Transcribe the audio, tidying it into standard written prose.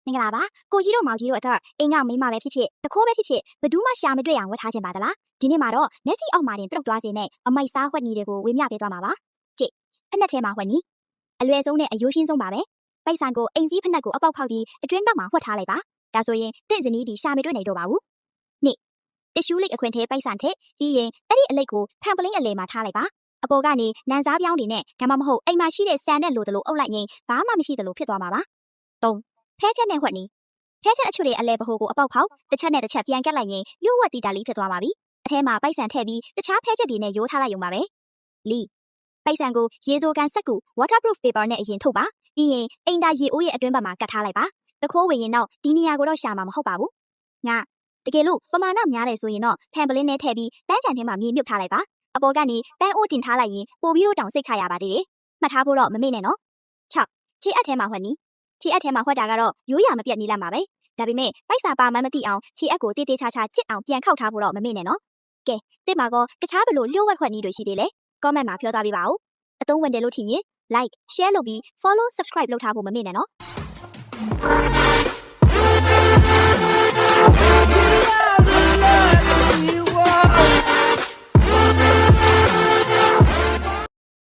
မင်္ဂလာပါကိုကြီးတို့မောင်ကြီးတို့အတွက်အိမ်ကမိန်းမပဲဖြစ်ဖြစ်တခိုးပဲဖြစ်ဖြစ်ဘယ်သူမှရှာမတွေ့အောင်ဝတ်ထားခြင်းပါသလားဒီနေ့မှာတော့မျက်စိအောက်မှာတင်ပြုတ်သွားစေနဲ့အမိုက်စားဝှက်နီတွေကိုဝေမျှပေးသွားမှာပါကြည့်ဖက်နှက်ထဲမှာဝှက်နီအလွယ်ဆုံးနဲ့အယိုးရှင်းဆုံးပါပဲပိုက်ဆံကိုအိမ်စည်းဖက်နှက်ကိုအပေါက်ဖောက်ပြီးအတွင်းဘက်မှာဝှက်ထားလိုက်ပါဒါဆိုရင်တင့်စနီးဒီရှာမတွေ့နိုင်တော့ပါဘူးနေ့တ िश ူးလိတ်အခွင့်ထဲပိုက်ဆံထည့်ပြီးရင်အဲ့ဒီအလိတ်ကိုဖန်ပလင်းအလဲမှာထားလိုက်ပါအပေါ်ကနေနန်စားပြောင်းတွေနဲ့ဒါမှမဟုတ်အိမ်မှာရှိတဲ့ဆန်နဲ့လိုသလိုအုပ်လိုက်ရင်ဘာမှမရှိသလိုဖြစ်သွားမှာပါ3ဖဲချက်နဲ့ဝှက်နီဖဲချက်အချွတ်တွေအလဲပဟိုကိုအပေါက်ဖောက်တစ်ချက်နဲ့တစ်ချက်ပြန်ကက်လိုက်ရင်လျှို့ဝှက်တီတာလီဖြစ်သွားပါပြီအထဲမှာပိုက်ဆံထည့်ပြီးတခြားဖဲချက်တွေနဲ့ရိုးထားလိုက်ရုံပါပဲလီပိုက်ဆံကိုရေစိုးကန်ဆက်ကူ waterproof paper နဲ့အရင်ထုတ်ပါပြီးရင်အိမ်သားရေအိုးရဲ့အတွင်းဘက်မှာကတ်ထားလိုက်ပါတခိုးဝင်ရင်တော့ဒီနေရာကိုတော့ရှာမှာမဟုတ်ပါဘူးငါတကယ်လို့ပမာဏများတယ်ဆိုရင်တော့ဖန်ပလင်းနဲ့ထည့်ပြီးပန်းချံထဲမှာမြေမြုပ်ထားလိုက်ပါအပေါ်ကနေပန်းအိုးတင်ထားလိုက်ရင်ပိုပြီးတော့တောင်စိတ်ချရပါသေးတယ်မှတ်ထားဖို့တော့မမေ့နဲ့နော်6ခြေအပ်ထဲမှာဝှက်နီခြေအပ်ထဲမှာဝှက်တာကတော့ရိုးရာမပြတ်နီးလာမှာပဲဒါပေမဲ့ပိုက်စာပါမှန်းမသိအောင်ခြေအပ်ကိုတေးသေးချာချာချစ်အောင်ပြန်ခောက်ထားဖို့တော့မမေ့နဲ့နော်ကဲတစ်မှာကောတခြားဘလို့လျှို့ဝှက်ခွက်နီးတွေရှိသေးလဲ comment မှာပြောသားပေးပါဦးအသုံးဝင်တယ်လို့ထင်ရင် like share လုပ်ပြီး follow subscribe လုပ်ထားဖို့မမေ့နဲ့နော်